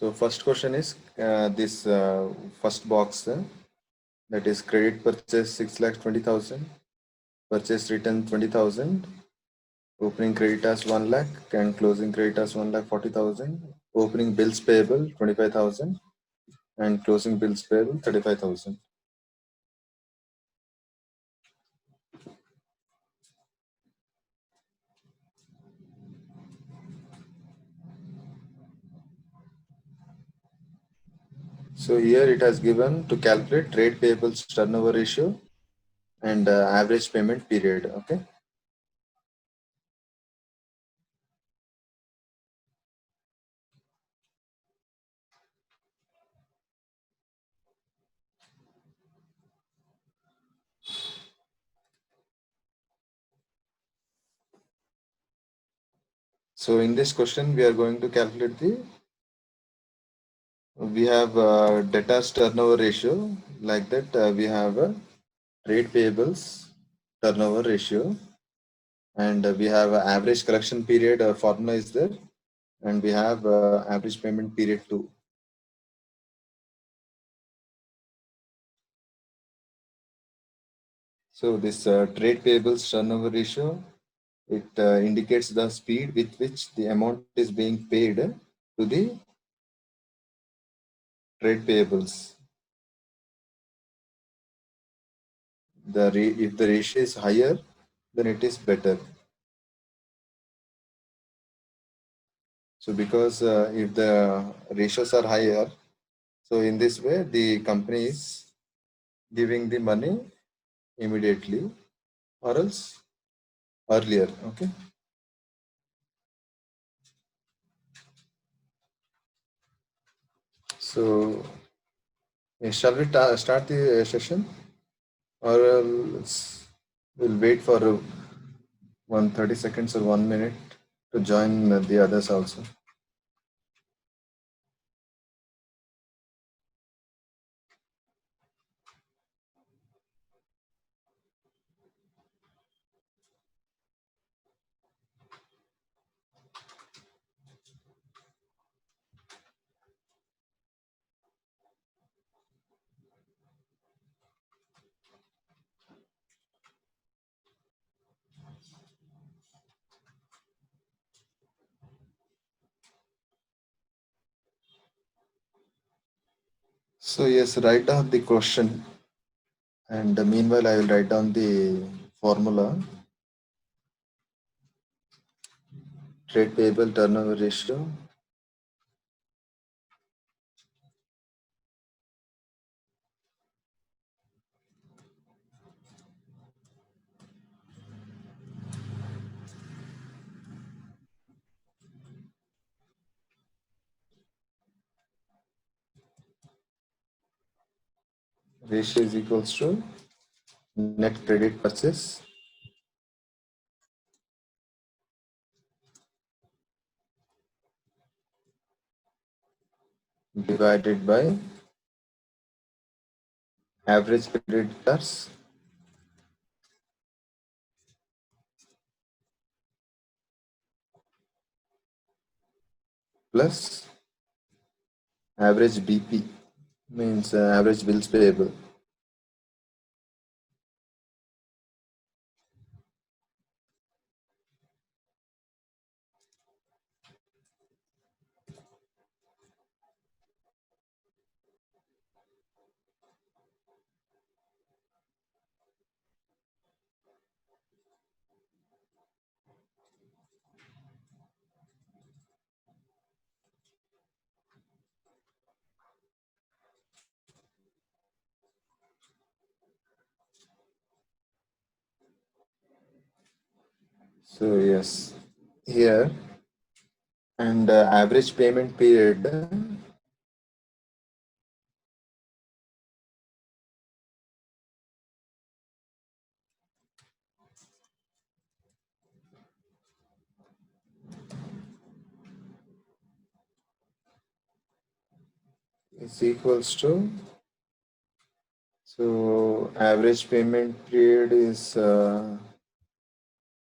So first question is this first box that is credit purchase 6,20,000, purchase return 20,000, opening credit as 1 lakh and closing credit as 1,40,000, opening bills payable 25,000 and closing bills payable 35,000. So here it has given to calculate trade payables turnover ratio and average payment period. Okay. So in this question, we are going to calculate we have debtors turnover ratio. Like that, we have a trade payables turnover ratio, and we have average collection period formula is there, and we have average payment period too. So this trade payables turnover ratio, it indicates the speed with which the amount is being paid to the trade payables. If the ratio is higher, then it is better. So because if the ratios are higher, so in this way the company is giving the money immediately or else earlier. Okay. So shall we start the session, or we'll wait for 130 seconds or 1 minute to join the others also. So yes, write down the question, and meanwhile I will write down the formula. Trade payable turnover ratio ratio is equals to net credit purchase divided by average creditors plus average BP, means average bills payable. So yes, here, and average payment period is equals to, so average payment period is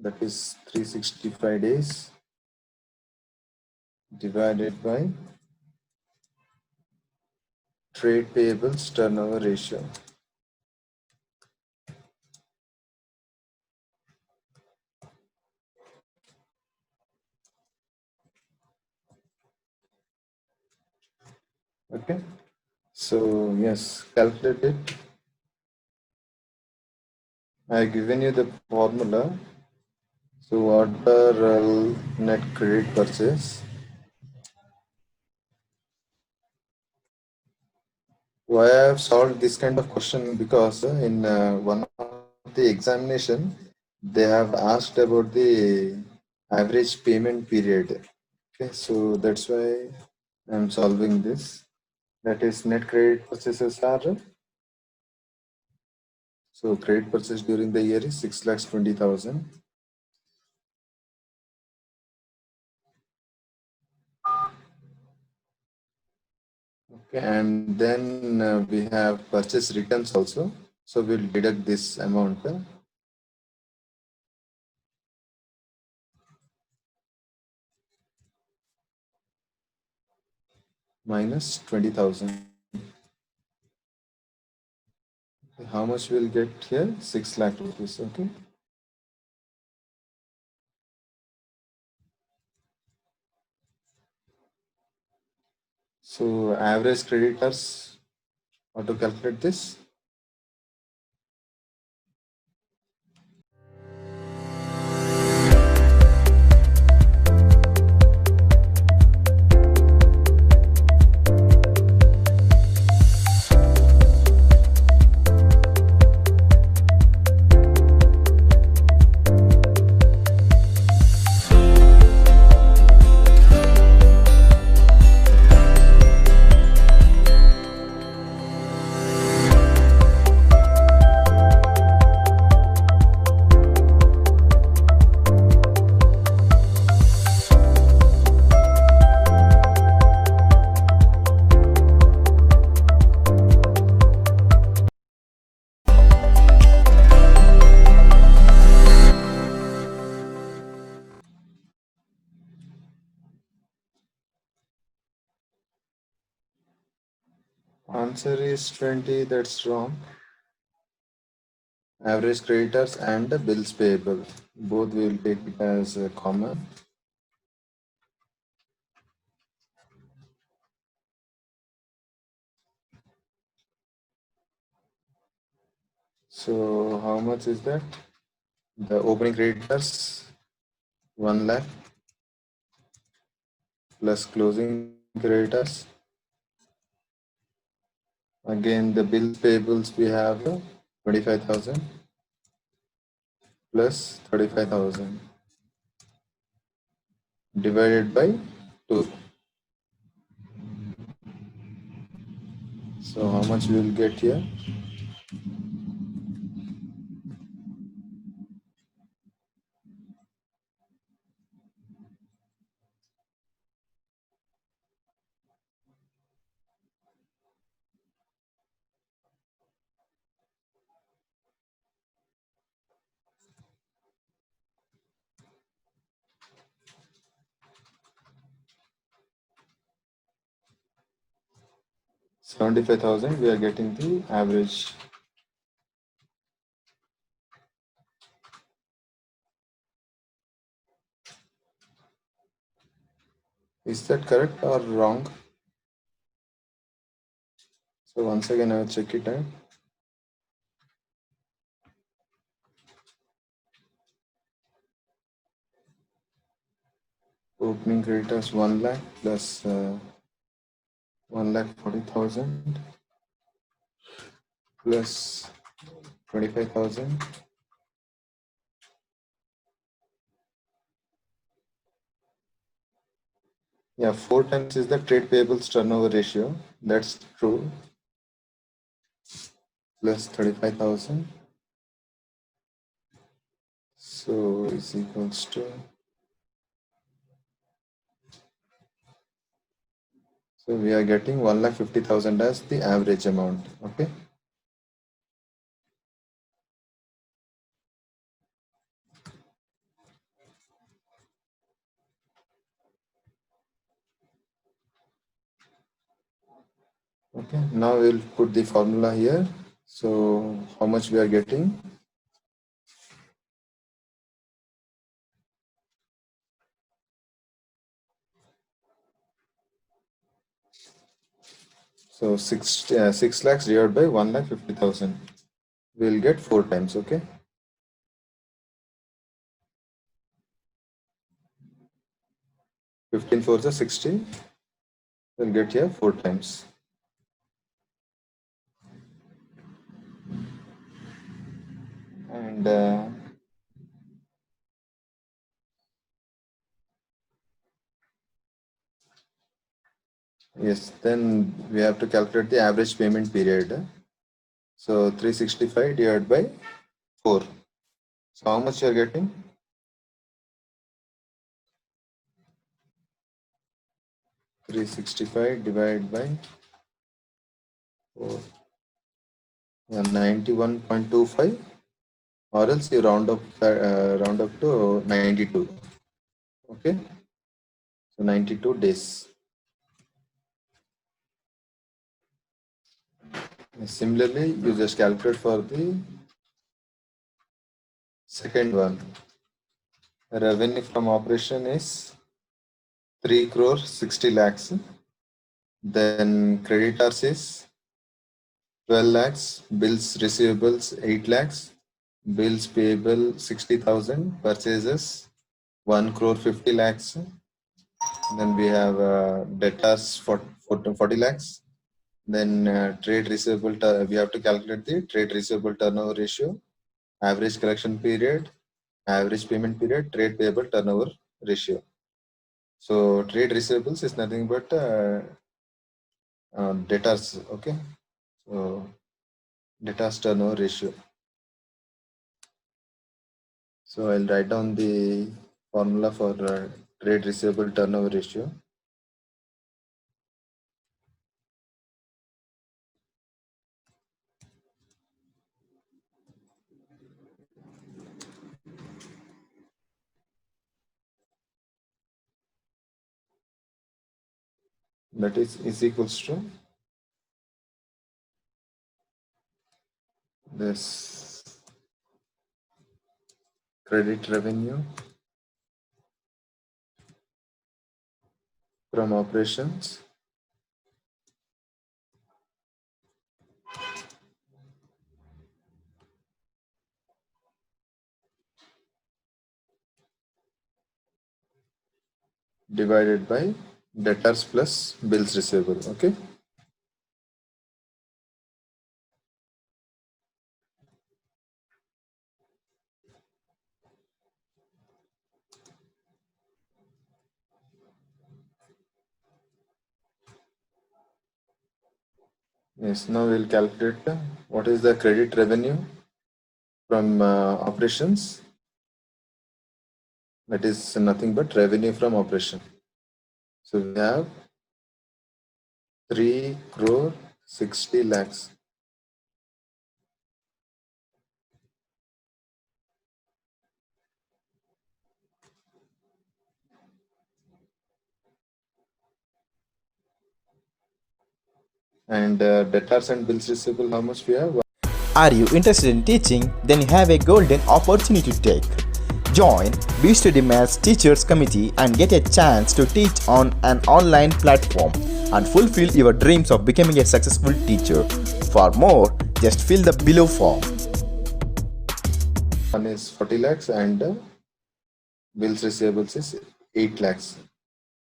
that is 365 days divided by trade payables turnover ratio. Okay, so yes, calculate it. I have given you the formula. So what are net credit purchase? Why I have solved this kind of question, because in one of the examination they have asked about the average payment period. Okay, so that's why I'm solving this. That is, net credit purchases are, so credit purchase during the year is 6,20,000. Okay, and then we have purchase returns also. So we'll deduct this amount minus 20,000. How much we'll get here? 6 lakh rupees. Okay. So average creditors, how to calculate this? Answer is 20. That's wrong. Average creditors and the bills payable, both we will take it as common. So how much is that? The opening creditors 1 lakh plus closing creditors. Again, the bills payables we have 25,000 plus 35,000 divided by 2. So how much we will get here? $75,000. We are getting the average. Is that correct or wrong? So once again, I will check it out. Opening creditors 1 lakh plus 1,40,000 plus 25,000. Yeah, 4 times is the trade payables turnover ratio. That's true. Plus 35,000. So is equals to. So we are getting 1,50,000 as the average amount. Okay. Okay, now we'll put the formula here. So how much we are getting? So 6 lakhs divided by 1,50,000. We'll get 4 times, okay? 15 fours are 60. We'll get here 4 times. And yes, then we have to calculate the average payment period. So 365 divided by 4. So how much you are getting? 365 divided by 4. Yeah, 91.25, or else you round up to 92. Okay, so 92 days. Similarly, you just calculate for the second one. Revenue from operation is 3 crore 60 lakhs. Then creditors is 12 lakhs, bills receivables 8 lakhs, bills payable 60,000, purchases 1 crore 50 lakhs. Then we have debtors for 40 lakhs. Then trade receivable, we have to calculate the trade receivable turnover ratio, average collection period, average payment period, trade payable turnover ratio. So trade receivables is nothing but debtors, okay? So debtors turnover ratio. So I'll write down the formula for trade receivable turnover ratio. That is equals to this credit revenue from operations divided by debtors plus bills receivable. Okay. Yes. Now we'll calculate what is the credit revenue from operations. That is nothing but revenue from operation. So we have 3 crore 60 lakhs. And debtors and bills receivable, how much we have? Are you interested in teaching? Then you have a golden opportunity to take. Join Bustudymate Teachers Committee and get a chance to teach on an online platform and fulfill your dreams of becoming a successful teacher. For more, just fill the below form. One is 40 lakhs and bills receivables is 8 lakhs.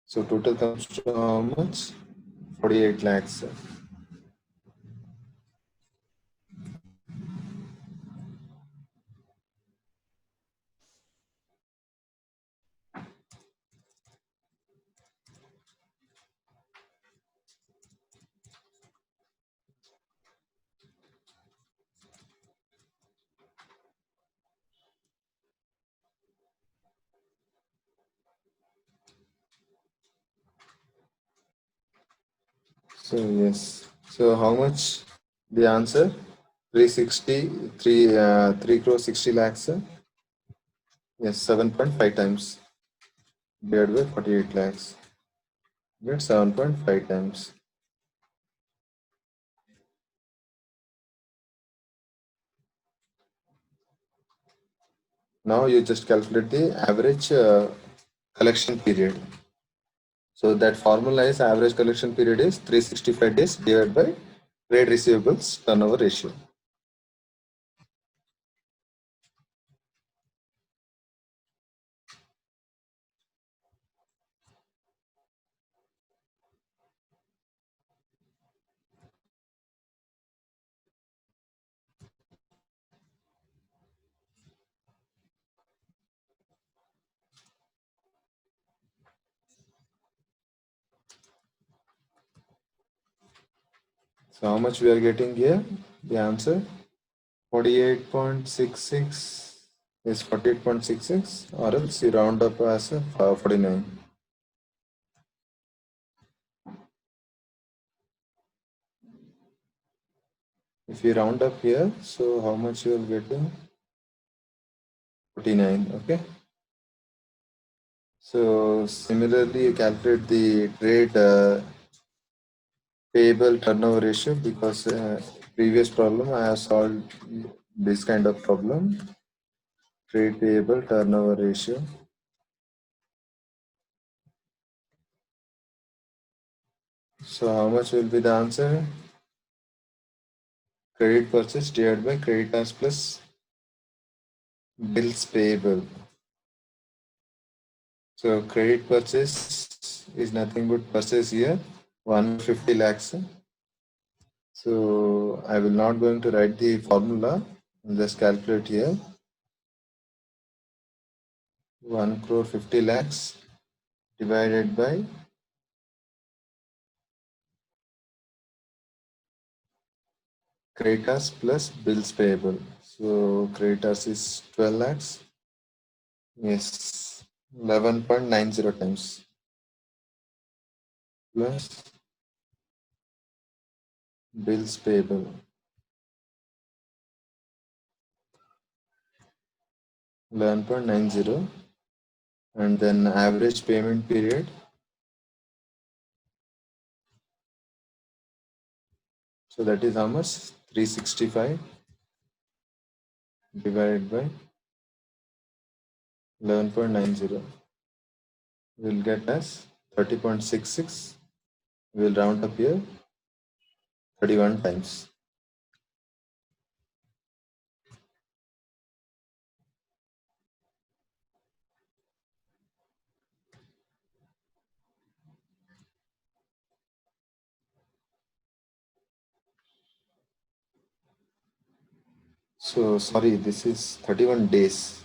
So total comes to how much? 48 lakhs. So yes. So how much the answer? 3 crore 60 lakhs. Yes, 7.5 times divided by 48 lakhs. Get 7.5 times. Now you just calculate the average collection period. So that formula is average collection period is 365 days divided by trade receivables turnover ratio. So how much we are getting here? The answer 48.66 is 48.66, or else you round up as a 49. If you round up here, so how much you will getting? 49. Okay. So similarly, you calculate the trade payable turnover ratio, because previous problem I have solved this kind of problem. Trade payable turnover ratio. So how much will be the answer? Credit purchase divided by creditors plus bills payable. So credit purchase is nothing but purchase here 150 lakhs. So I will not going to write the formula. I'll just calculate here. 1 crore 50 lakhs divided by creditors plus bills payable. So creditors is 12 lakhs. Yes, 11.90 times plus bills payable. 11.90, and then average payment period. So that is how much? 365 divided by 11.90. We'll get as 30.66. We'll round up here 31 times. So sorry, this is 31 days.